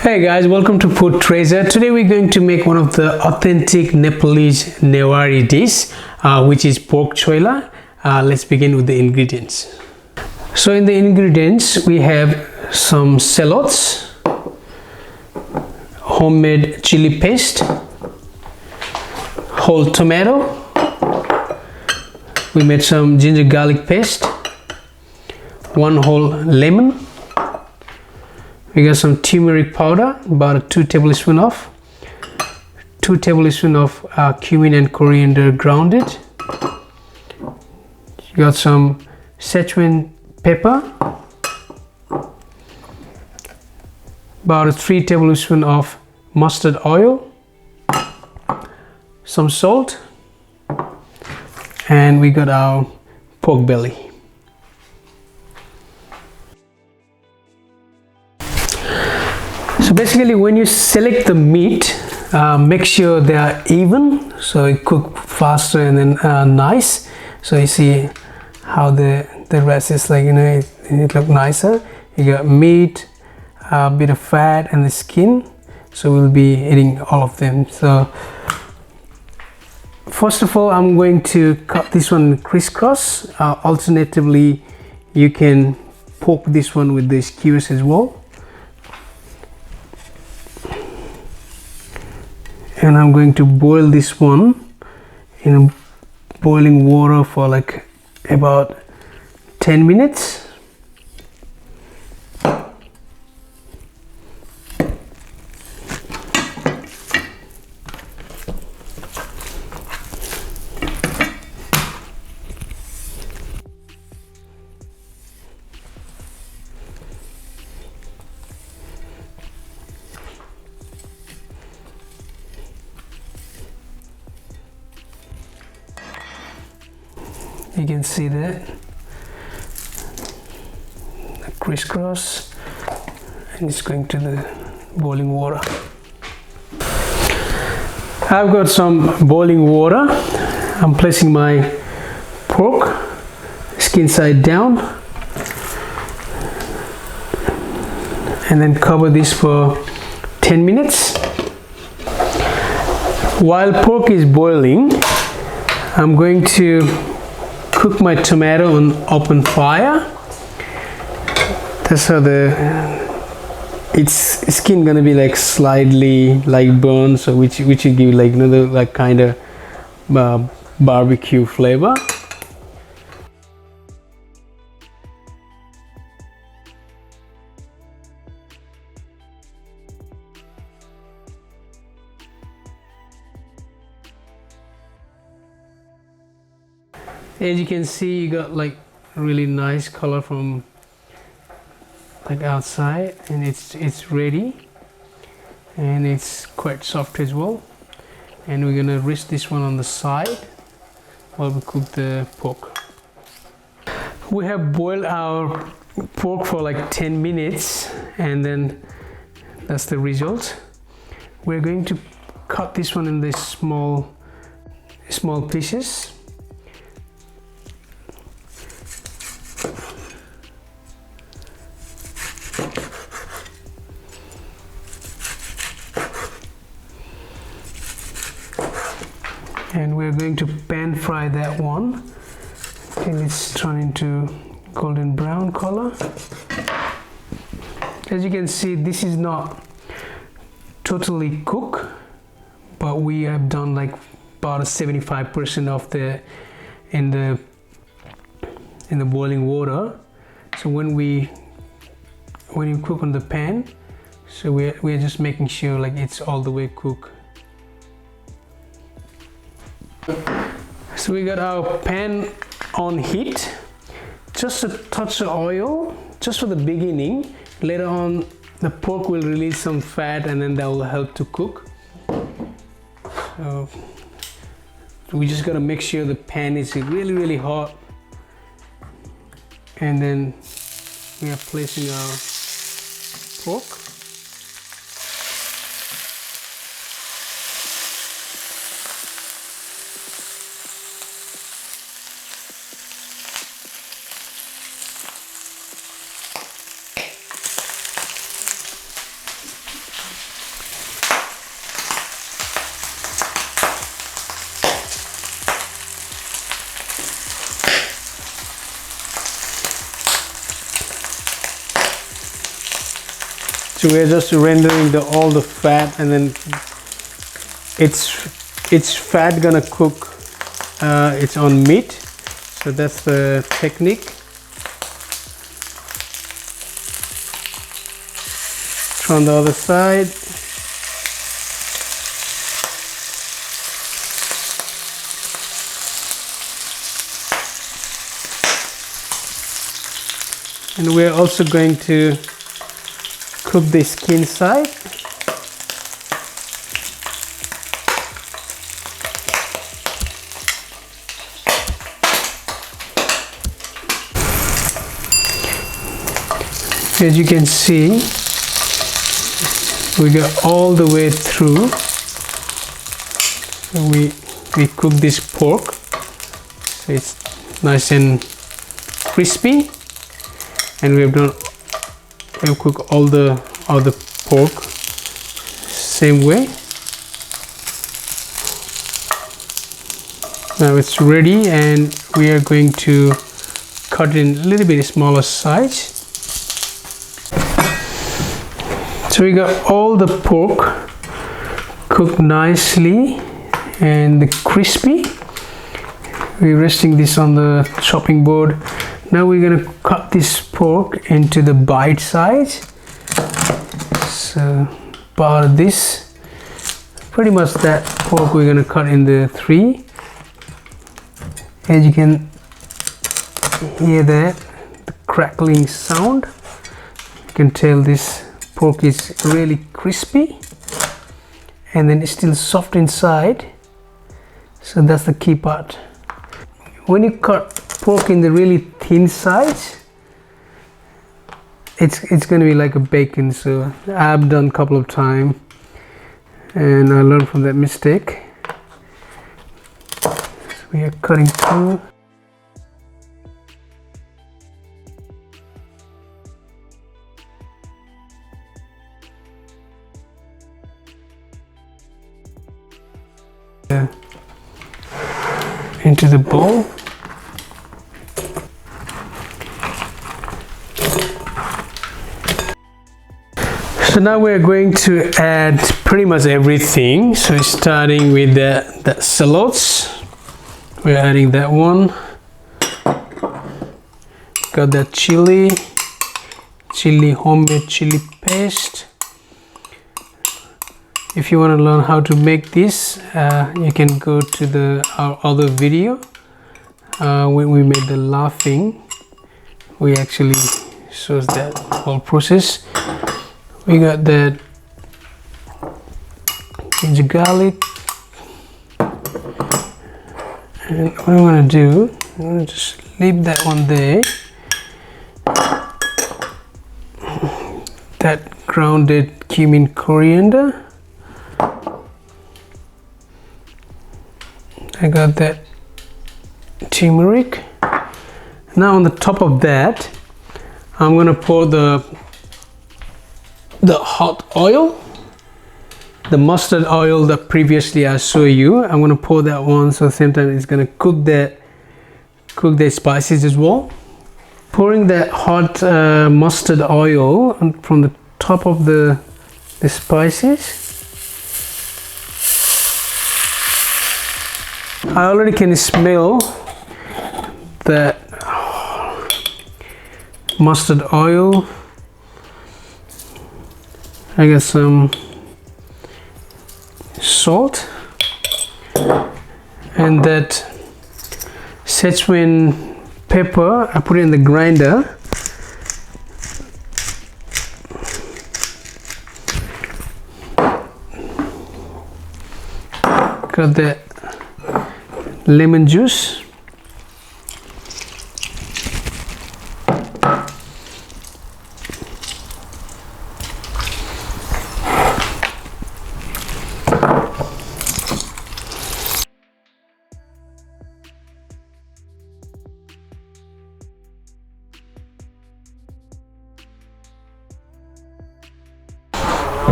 Hey guys, welcome to Food Treasure. Today we're going to make one of the authentic Nepalese Newari dish, which is pork choila. Let's begin with the ingredients. So in the ingredients we have some shallots, homemade chili paste, whole tomato, we made some ginger garlic paste, one whole lemon. We got some turmeric powder, about 2 tablespoons of, 2 tablespoons of cumin and coriander grounded. You got some Szechuan pepper, about 3 tablespoons of mustard oil, some salt, and we got our pork belly. So basically when you select the meat, make sure they are even so it cook faster and then nice. So you see how the rest is like, it look nicer. You got meat, a bit of fat and the skin, so we'll be eating all of them. So first of all, I'm going to cut this one crisscross. Alternatively, you can poke this one with the skewers as well. And I'm going to boil this one in boiling water for like about 10 minutes. You can see that the crisscross, and it's going to the boiling water. I've got some boiling water. I'm placing my pork skin side down and then cover this for 10 minutes. While pork is boiling, I'm going to cook my tomato on open fire. That's how its skin gonna be like slightly like burned, so which will give like another like kind of barbecue flavor. As you can see, you got like really nice color from like outside, and it's ready, and it's quite soft as well. And we're gonna rest this one on the side while we cook the pork. We have boiled our pork for like 10 minutes, and then that's the result. We're going to cut this one in these small pieces. And we're going to pan fry that one till it's turned into golden brown color. As you can see, this is not totally cooked, but we have done like about 75% of the in the boiling water. So when you cook on the pan, so we're just making sure like it's all the way cooked. So we got our pan on heat, just a touch of oil, just for the beginning. Later on, the pork will release some fat, and then that will help to cook. So we just gotta make sure the pan is really hot, and then we are placing our pork. So we're just rendering all the fat, and then it's fat gonna cook its own meat. So that's the technique. From the other side. And we're also going to cook the skin side. As you can see, we got all the way through. So we cook this pork, so it's nice and crispy, and we've cooked all the other pork same way. Now it's ready, and we are going to cut it in a little bit smaller size. So we got all the pork cooked nicely and crispy. We're resting this on the chopping board. Now we're going to cut this pork into the bite size. So part of this, pretty much that pork we're going to cut into 3. As you can hear that, the crackling sound, you can tell this pork is really crispy, and then it's still soft inside. So that's the key part. When you cut pork in the really thin size, it's going to be like a bacon. So I've done a couple of times, and I learned from that mistake. So we are cutting through. Into the bowl. So now we're going to add pretty much everything. So starting with the shallots, we're adding that one. Got that chili homemade chili paste. If you want to learn how to make this, you can go to our other video when we made the laughing. We actually shows that whole process. We got that ginger garlic, and what I'm going to do, I'm going to just leave that one there. That grounded cumin, coriander. I got that turmeric. Now on the top of that, I'm gonna pour the hot oil, the mustard oil that previously I showed you. I'm gonna pour that one, so at the same time it's gonna cook the spices as well. Pouring that hot mustard oil from the top of the spices. I already can smell that mustard oil. I got some salt and that Szechuan pepper. I put it in the grinder. Got that lemon juice.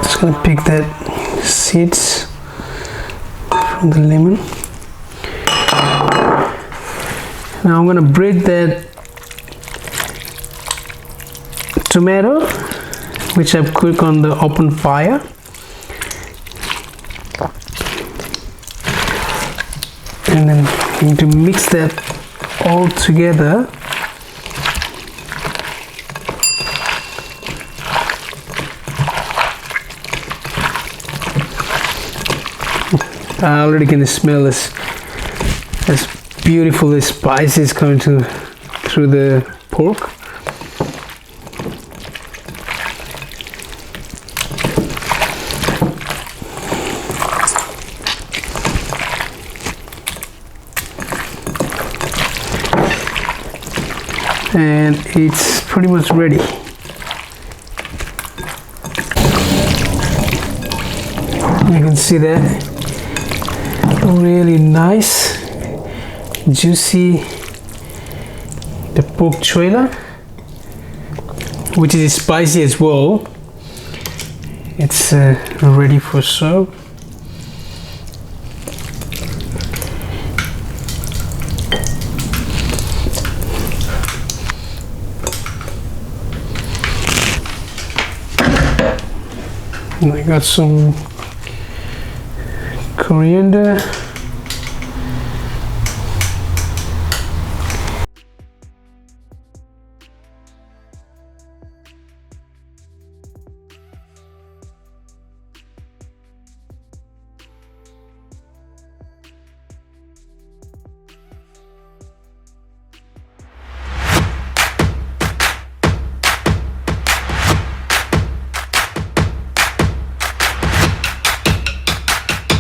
Just gonna pick that seeds from the lemon. Now I'm gonna bread that tomato which I've cooked on the open fire. And then you need to mix that all together. I already can smell this as beautiful as spices coming through the pork. And it's pretty much ready. You can see that really nice, juicy, the pork choila, which is spicy as well. It's ready for serve. And I got some coriander.